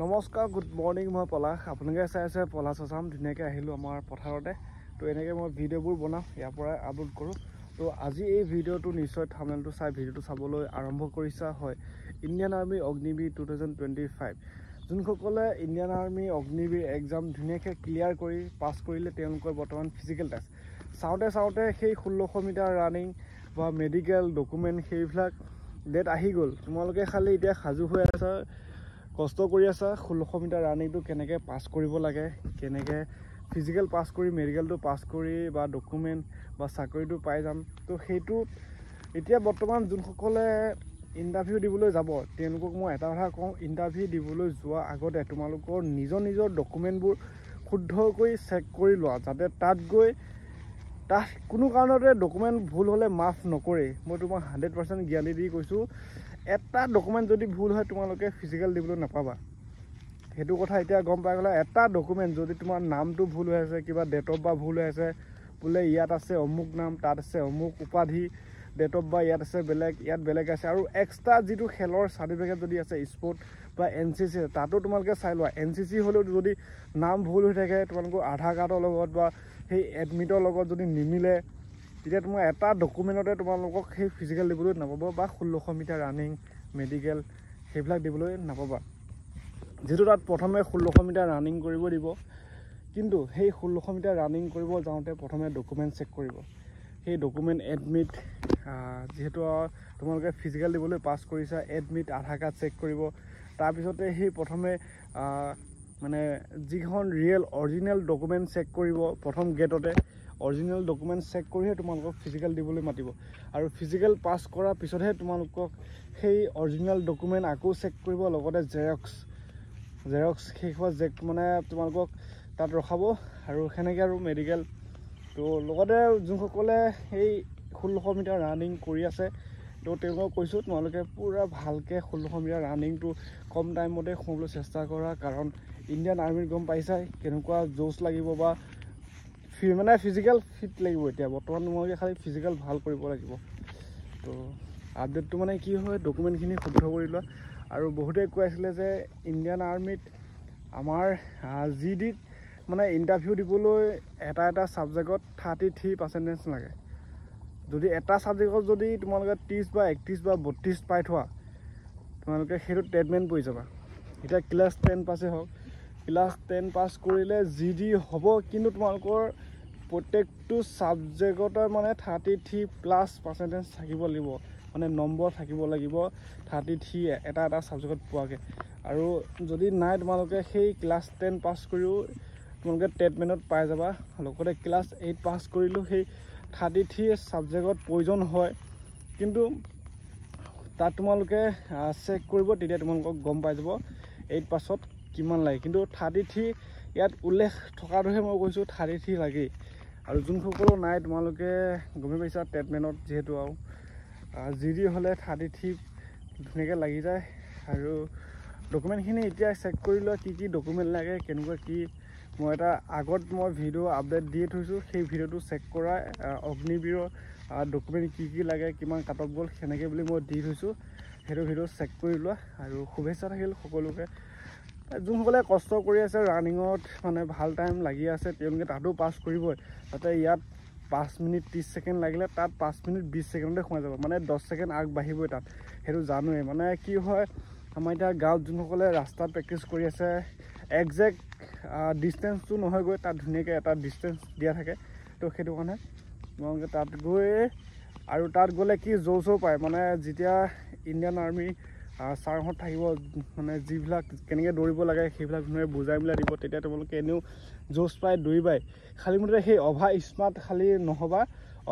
নমস্কাৰ, good morning. মই পলাশ। আপোনালোকে চাই আছে পলাশ আছাম। ধুনীয়াকৈ আহিলোঁ আমাৰ পথাৰতে। তো এনেকৈ মই ভিডিঅ'বোৰ বনাওঁ, ইয়াৰ পৰাই আপলোড কৰোঁ। তো আজি এই ভিডিঅ'টো নিশ্চয় থাম্বনেইলটো চাই ভিডিঅ'টো চাবলৈ আৰম্ভ কৰিছা হয় ইণ্ডিয়ান আৰ্মি অগ্নিবীৰ 2025। যোনসকলে ইণ্ডিয়ান আৰ্মি অগ্নিবীৰ এক্সাম ধুনীয়াকৈ ক্লিয়াৰ কৰি পাছ কৰিলে তেওঁলোকৰ বৰ্তমান ফিজিকেল টেষ্ট চাওঁতে সেই 1600 মিটাৰ ৰানিং বা মেডিকেল ডকুমেণ্ট সেইবিলাক ডেট আহি গ'ল। তোমালোকে খালি এতিয়া সাজু হৈ আছা, কষ্ট কৰি আছা 1600 মিটাৰ ৰানিংটো কেনেকৈ পাছ কৰিব লাগে, কেনেকৈ ফিজিকেল পাছ কৰি মেডিকেলটো পাছ কৰি বা ডকুমেণ্ট বা চাকৰিটো পাই যাম। তো সেইটো এতিয়া বৰ্তমান যোনসকলে ইণ্টাৰভিউ দিবলৈ যাব তেওঁলোকক মই এটা কথা কওঁ, ইণ্টাৰভিউ দিবলৈ যোৱাৰ আগতে তোমালোকৰ নিজৰ ডকুমেণ্টবোৰ শুদ্ধকৈ চেক কৰি লোৱা, যাতে তাত কোনো কাৰণতে ডকুমেণ্ট ভুল হ'লে মাফ নকৰে। মই তোমাক 100% গেৰাণ্টি দি কৈছোঁ, এটা ডকুমেণ্ট যদি ভুল হয় তোমালোকে ফিজিকেল দিবলৈ নাপাবা। সেইটো কথা এতিয়া গম পাই গ'লা। এটা ডকুমেণ্ট যদি তোমাৰ নামটো ভুল হৈ আছে, কিবা ডেট অফ বাৰ্থ ভুল হৈ আছে, বোলে ইয়াত আছে অমুক নাম, তাত আছে অমুক উপাধি, ডেট অফ বাৰ্থ ইয়াত আছে বেলেগ, ইয়াত বেলেগ আছে, আৰু এক্সট্ৰা যিটো খেলৰ চাৰ্টিফিকেট যদি আছে স্পৰ্ট বা NCC তাতো তোমালোকে চাই লোৱা। NCC হ'লেও যদি নাম ভুল হৈ থাকে তোমালোকৰ আধাৰ কাৰ্ডৰ লগত বা সেই এডমিটৰ লগত যদি নিমিলে, তেতিয়া তোমাৰ এটা ডকুমেণ্টতে তোমালোকক সেই ফিজিকেল দিবলৈ নাপাব বা 1600 মিটাৰ ৰানিং মেডিকেল সেইবিলাক দিবলৈ নাপাবা। যিহেতু তাত প্ৰথমে 1600 মিটাৰ ৰানিং কৰিব দিব, কিন্তু সেই 1600 মিটাৰ ৰানিং কৰিব যাওঁতে প্ৰথমে ডকুমেণ্ট চেক কৰিব। সেই ডকুমেণ্ট এডমিট, যিহেতু তোমালোকে ফিজিকেল দিবলৈ পাছ কৰিছা, এডমিট আধাৰ কাৰ্ড চেক কৰিব। তাৰপিছতে সেই প্ৰথমে মানে যিখন ৰিয়েল অৰিজিনেল ডকুমেণ্ট চেক কৰিব। প্ৰথম গেটতে অৰিজিনেল ডকুমেণ্ট চেক কৰিহে তোমালোকক ফিজিকেল দিবলৈ মাতিব, আৰু ফিজিকেল পাছ কৰাৰ পিছতহে তোমালোকক সেই অৰিজিনেল ডকুমেণ্ট আকৌ চেক কৰিব, লগতে জেৰক্স শেষত মানে তোমালোকক তাত ৰখাব, আৰু সেনেকৈ আৰু মেডিকেল। তো লগতে যোনসকলে সেই 1600 মিটাৰ ৰানিং কৰি আছে, তো তেওঁলোকক কৈছোঁ তোমালোকে পূৰা ভালকৈ 1600 মিটাৰ ৰানিংটো কম টাইমতে সোমাবলৈ চেষ্টা কৰা, কাৰণ ইণ্ডিয়ান আৰ্মিত গম পাইছাই কেনেকুৱা জোচ লাগিব বা মানে ফিজিকেল ফিট লাগিব। এতিয়া বৰ্তমান তোমালোকে খালি ফিজিকেল ভাল কৰিব লাগিব। তো আপডেটটো মানে কি হয়, ডকুমেণ্টখিনি শুদ্ধ কৰি লোৱা। আৰু বহুতে কৈ আছিলে যে ইণ্ডিয়ান আৰ্মিত আমাৰ GDত মানে ইণ্টাৰভিউ দিবলৈ এটা ছাবজেক্টত 33% লাগে। যদি এটা ছাবজেক্টত যদি তোমালোকে 30 বা 31 বা 32 পাই থোৱা, তোমালোকে সেইটো ট্ৰিটমেণ্ট পৰি যাবা। এতিয়া ক্লাছ 10 পাছেই হওক, ক্লাছ 10 পাছ কৰিলে GD হ'ব, কিন্তু তোমালোকৰ প্ৰত্যেকটো ছাবজেক্টতে মানে 33+% থাকিব লাগিব, মানে নম্বৰ থাকিব লাগিব 33 এটা ছাবজেক্টত পোৱাকৈ। আৰু যদি নাই তোমালোকে সেই ক্লাছ 10 পাছ কৰিও তোমালোকে ট্ৰিটমেণ্টত পাই যাবা। লগতে ক্লাছ 8 পাছ কৰিলেও সেই 33 ছাবজেক্টত প্ৰয়োজন হয়, কিন্তু তাত তোমালোকে চেক কৰিব, তেতিয়া তোমালোকক গম পাই যাব 8 পাছত কিমান লাগে। কিন্তু 33 ইয়াত উল্লেখ থকাটোহে মই কৈছোঁ 33 লাগেই। আৰু যোনসকলো নাই তোমালোকে গমেই পাইছা ট্ৰিটমেণ্টত, যিহেতু আৰু GD হ'লে 33 ধুনীয়াকৈ লাগি যায়। আৰু ডকুমেণ্টখিনি এতিয়া চেক কৰি লোৱা, কি ডকুমেণ্ট লাগে, কেনেকুৱা কি। মই এটা আগত ভিডিঅ' আপডেট দিয়ে থৈছোঁ, সেই ভিডিঅ'টো চেক কৰা। অগ্নিবীৰৰ ডকুমেণ্ট কি লাগে, কিমান কাট অফ গ'ল, সেনেকৈ বুলি মই দি থৈছোঁ। সেইটো ভিডিঅ' চেক কৰি লোৱা। আৰু শুভেচ্ছা থাকিল সকলোকে। যোনসকলে কষ্ট কৰি আছে ৰানিঙত, মানে ভাল টাইম লাগি আছে, তেওঁলোকে তাতো পাছ কৰিবই। তাতে ইয়াত 5 মিনিট 30 ছেকেণ্ড লাগিলে তাত 5 মিনিট 20 ছেকেণ্ডতে সোমাই যাব, মানে 10 ছেকেণ্ড আগবাঢ়িবই তাত। সেইটো জানোৱেই। মানে কি হয়, আমাৰ এতিয়া গাঁৱত যোনসকলে ৰাস্তাত প্ৰেক্টিছ কৰি আছে, একজেক্ট ডিষ্টেঞ্চটো নহয়গৈ, তাত ধুনীয়াকৈ এটা ডিষ্টেঞ্চ দিয়া থাকে। তো সেইটো কাৰণে তোমালোকে তাত গৈ, আৰু তাত গ'লে কি জোৰ পায়, মানে যেতিয়া ইণ্ডিয়ান আৰ্মি ছাৰহঁত থাকিব, মানে যিবিলাক কেনেকৈ দৌৰিব লাগে সেইবিলাক ধুনীয়াকৈ বুজাই মেলাই দিব, তেতিয়া তোমালোকে এনেও জোচ পাই দৌৰিবাই। খালী মুঠতে সেই অভাৰ স্মাৰ্ট খালী নহ'বা।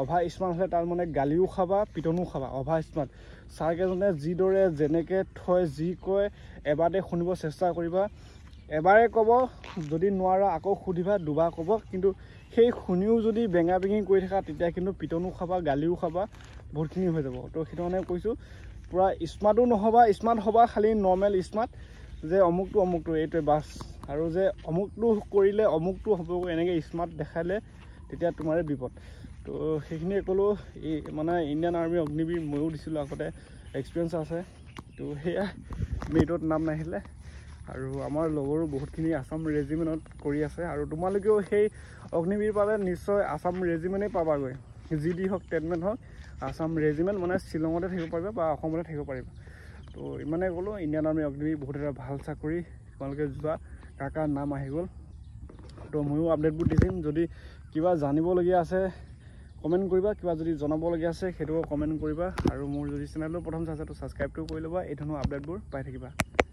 অভাৰ স্মাৰ্ট হ'লে তাত মানে গালিও খাবা, পিটনো খাবা। অভাৰ স্মাৰ্ট ছাৰকেইজনে যি দৌৰে, যেনেকৈ থয়, যি কয় এবাৰতে শুনিব চেষ্টা কৰিবা। এবাৰে ক'ব, যদি নোৱাৰা আকৌ সুধিবা, দুবাৰ ক'ব, কিন্তু সেই শুনিও যদি বেঙা বেঙি কৰি থাকা, তেতিয়া কিন্তু পিটনো খাবা, গালিও খাবা, বহুতখিনি হৈ যাব। তো সেইটো কাৰণে কৈছোঁ, পূৰা স্মাৰ্টো নহ'বা। স্মাৰ্ট হ'বা খালী নৰ্মেল স্মাৰ্ট, যে অমুকটো এইটোৱে বাছ, আৰু যে অমুকটো কৰিলে অমুকটো হ'ব, এনেকৈ স্মাৰ্ট দেখালে তেতিয়া তোমাৰে বিপদ। তো সেইখিনিয়ে ক'লোঁ। এই মানে ইণ্ডিয়ান আৰ্মি অগ্নিবীৰ ময়ো দিছিলোঁ আগতে, এক্সপিৰিয়েঞ্চ আছে। তো সেয়া মেৰিটত নাম নাহিলে আৰু আমাৰ লগৰো বহুতখিনি আছাম ৰেজিমেণ্টত কৰি আছে আৰু তোমালোকেও সেই অগ্নিবীৰ পালে নিশ্চয় আছাম ৰেজিমেণ্টেই পাবাগৈ যি দি হওক ট্ৰিটমেণ্ট হওক আছাম ৰেজিমেণ্ট মানে শ্বিলঙতে থাকিব পাৰিবা বা অসমতে থাকিব পাৰিবা তো ইমানে ক'লোঁ ইণ্ডিয়ান আৰ্মি অগ্নিবীৰ বহুত এটা ভাল চাকৰি তোমালোকে যোৱা কাৰ নাম আহি গ'ল তো ময়ো আপডেটবোৰ দি দিম যদি কিবা জানিবলগীয়া আছে কমেণ্ট কৰিবা কিবা যদি জনাবলগীয়া আছে সেইটোও কমেণ্ট কৰিবা আৰু মোৰ যদি চেনেলটো প্ৰথম চাইছা তো ছাবস্ক্ৰাইবটো কৰি ল'বা এই ধৰণৰ আপডেটবোৰ পাই থাকিবা